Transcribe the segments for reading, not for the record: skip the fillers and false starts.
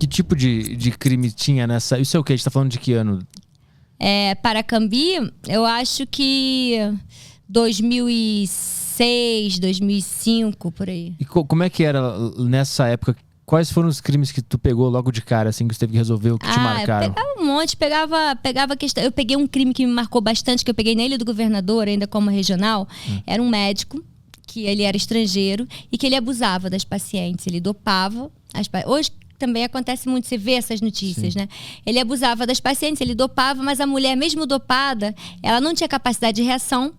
tipo de crime tinha nessa... Isso é o quê? A gente tá falando de que ano? Paracambi, eu acho que 2006, 2005, por aí. E como é que era nessa época? Quais foram os crimes que tu pegou logo de cara, assim, que você teve que resolver, o que te marcaram? Eu pegava um monte, pegava questão. Eu peguei um crime que me marcou bastante, que eu peguei na Ilha do Governador, ainda como regional. Era um médico, que ele era estrangeiro, e que ele abusava das pacientes. Ele dopava Hoje também acontece muito, você vê essas notícias, né? Ele abusava das pacientes, ele dopava, mas a mulher, mesmo dopada, ela não tinha capacidade de reação,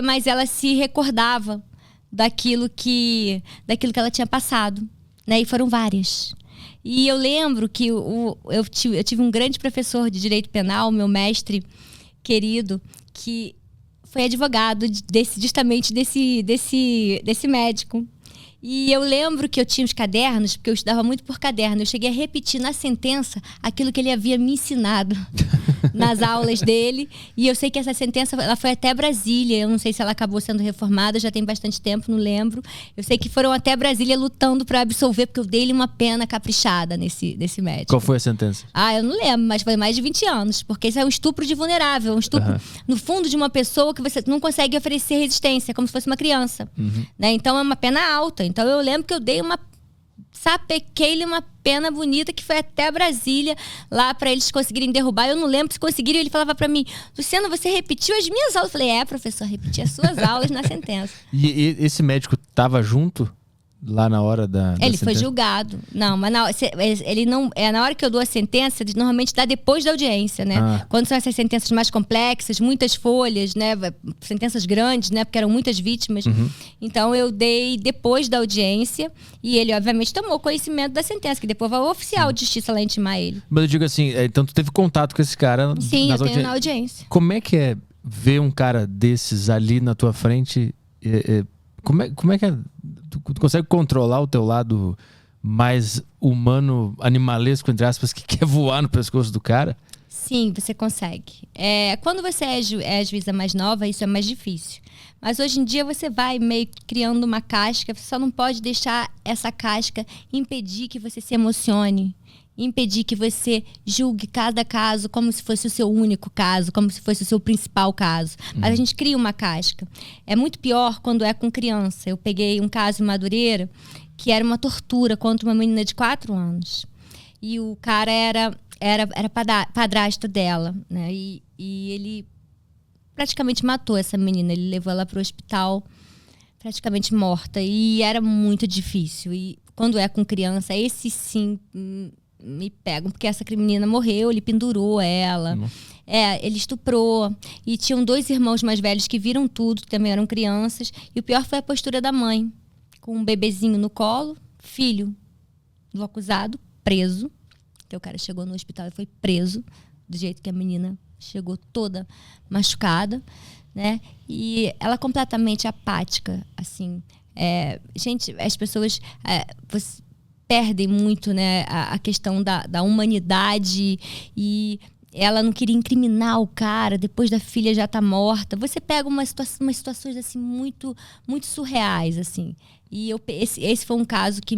mas ela se recordava daquilo que ela tinha passado, né? E foram várias. E eu lembro que eu tive um grande professor de direito penal, meu mestre querido, que foi advogado justamente desse médico. E eu lembro que eu tinha os cadernos, porque eu estudava muito por caderno. Eu cheguei a repetir na sentença aquilo que ele havia me ensinado nas aulas dele. E eu sei que essa sentença ela foi até Brasília. Eu não sei se ela acabou sendo reformada, já tem bastante tempo, não lembro. Eu sei que foram até Brasília lutando para absolver, porque eu dei-lhe uma pena caprichada nesse médico. Qual foi a sentença? Eu não lembro, mas foi mais de 20 anos. Porque isso é um estupro de vulnerável. Um estupro, no fundo, de uma pessoa que você não consegue oferecer resistência, como se fosse uma criança. Né? Então é uma pena alta. Então eu lembro que eu sapequei-lhe uma pena bonita que foi até Brasília, lá pra eles conseguirem derrubar. Eu não lembro se conseguiram. Ele falava pra mim: Luciana, você repetiu as minhas aulas. Eu falei: professor, repeti as suas aulas na sentença. E esse médico tava junto lá na hora da Ele sentença? foi julgado. Não, mas ele não... na hora que eu dou a sentença, normalmente dá depois da audiência, né? Quando são essas sentenças mais complexas, muitas folhas, né? Sentenças grandes, né? Porque eram muitas vítimas. Então eu dei depois da audiência e ele, obviamente, tomou conhecimento da sentença, que depois vai o oficial de justiça lá intimar ele. Mas eu digo assim, então tu teve contato com esse cara? Sim, eu tenho na audiência. Como é que é ver um cara desses ali na tua frente? Como é que é? Tu consegue controlar o teu lado mais humano, animalesco, entre aspas, que quer voar no pescoço do cara? Sim, você consegue. Quando você é a juíza mais nova, isso é mais difícil. Mas hoje em dia você vai meio criando uma casca, você só não pode deixar essa casca impedir que você se emocione, impedir que você julgue cada caso como se fosse o seu único caso, como se fosse o seu principal caso. Mas a gente cria uma casca. É muito pior quando é com criança. Eu peguei um caso em Madureira que era uma tortura contra uma menina de 4 anos. E o cara era padrasto dela, né? E ele praticamente matou essa menina. Ele levou ela para o hospital praticamente morta. E era muito difícil. E quando é com criança, esse sim... me pegam, porque essa menina morreu, ele pendurou ela, ele estuprou, e tinham 2 irmãos mais velhos que viram tudo, que também eram crianças, e o pior foi a postura da mãe, com um bebezinho no colo, filho do acusado, preso, que o cara chegou no hospital e foi preso, do jeito que a menina chegou toda machucada, né, e ela completamente apática, assim, gente, as pessoas... perdem muito, né, a questão da humanidade, e ela não queria incriminar o cara depois da filha já estar morta. Você pega umas situações assim muito, muito surreais, assim. E esse foi um caso que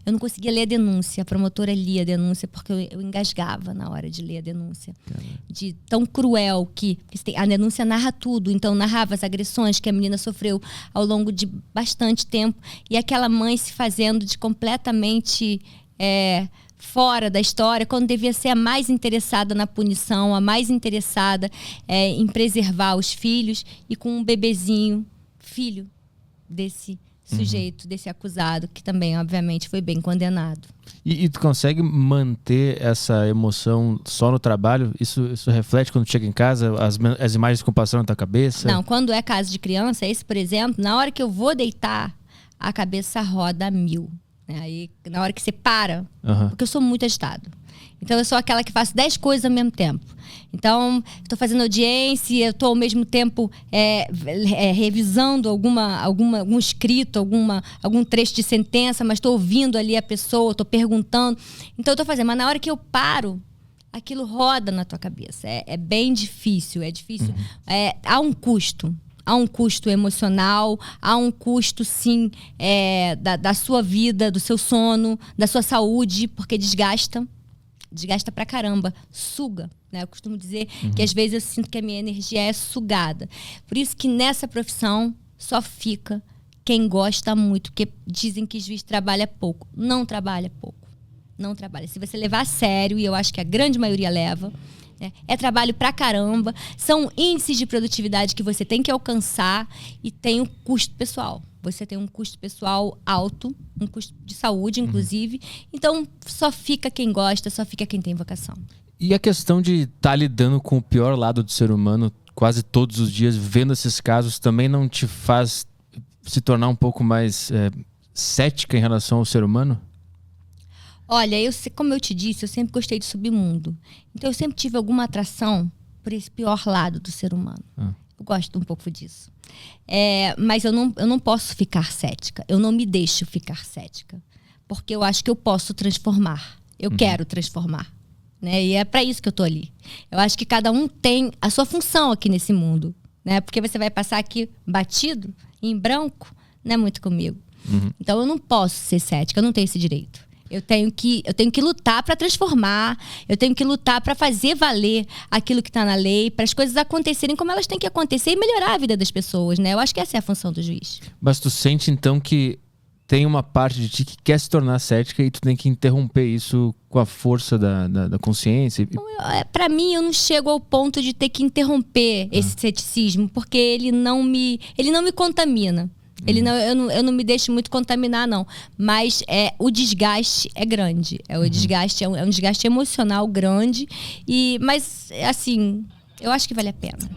eu não conseguia ler a denúncia. A promotora lia a denúncia porque eu engasgava na hora de ler a denúncia. De tão cruel que a denúncia narra tudo. Então narrava as agressões que a menina sofreu ao longo de bastante tempo. E aquela mãe se fazendo de completamente fora da história, quando devia ser a mais interessada na punição, a mais interessada em preservar os filhos, e com um bebezinho, filho desse sujeito, desse acusado, que também, obviamente, foi bem condenado. E tu consegue manter essa emoção só no trabalho? Isso reflete quando chega em casa? As imagens ficam passando na tua cabeça? Não, quando é caso de criança, esse, por exemplo, na hora que eu vou deitar, a cabeça roda a 1000. Né? Aí, na hora que você para, porque eu sou muito agitada. Então, eu sou aquela que faço 10 coisas ao mesmo tempo. Então, estou fazendo audiência, estou ao mesmo tempo revisando algum escrito, algum trecho de sentença, mas estou ouvindo ali a pessoa, estou perguntando. Então, eu estou fazendo. Mas na hora que eu paro, aquilo roda na tua cabeça. É bem difícil, é difícil. Há um custo. há um custo emocional, há um custo, sim, da sua vida, do seu sono, da sua saúde, porque desgasta pra caramba, suga, né? Eu costumo dizer que às vezes eu sinto que a minha energia é sugada. Por isso que nessa profissão só fica quem gosta muito, porque dizem que juiz trabalha pouco. Não trabalha pouco. Não trabalha. Se você levar a sério, e eu acho que a grande maioria leva, né? É trabalho pra caramba, são índices de produtividade que você tem que alcançar e tem o custo pessoal. Você tem um custo pessoal alto, um custo de saúde, inclusive. Então, só fica quem gosta, só fica quem tem vocação. E a questão de estar lidando com o pior lado do ser humano quase todos os dias, vendo esses casos, também não te faz se tornar um pouco mais cética em relação ao ser humano? Olha, como eu te disse, eu sempre gostei de submundo. Então, eu sempre tive alguma atração por esse pior lado do ser humano. Eu gosto um pouco disso. Mas eu não posso ficar cética. Eu não me deixo ficar cética. Porque eu acho que eu posso transformar. Eu quero transformar. Né? E é para isso que eu tô ali. Eu acho que cada um tem a sua função aqui nesse mundo. Né? Porque você vai passar aqui batido, em branco, não é muito comigo. Então eu não posso ser cética, eu não tenho esse direito. Eu tenho que lutar para transformar, eu tenho que lutar para fazer valer aquilo que está na lei, para as coisas acontecerem como elas têm que acontecer e melhorar a vida das pessoas, né? Eu acho que essa é a função do juiz. Mas tu sente então que tem uma parte de ti que quer se tornar cética e tu tem que interromper isso com a força da consciência? Para mim, eu não chego ao ponto de ter que interromper esse ceticismo, porque ele não me contamina. Eu não me deixo muito contaminar, não. Mas o desgaste é grande. O desgaste é um desgaste emocional grande. Mas, assim, eu acho que vale a pena.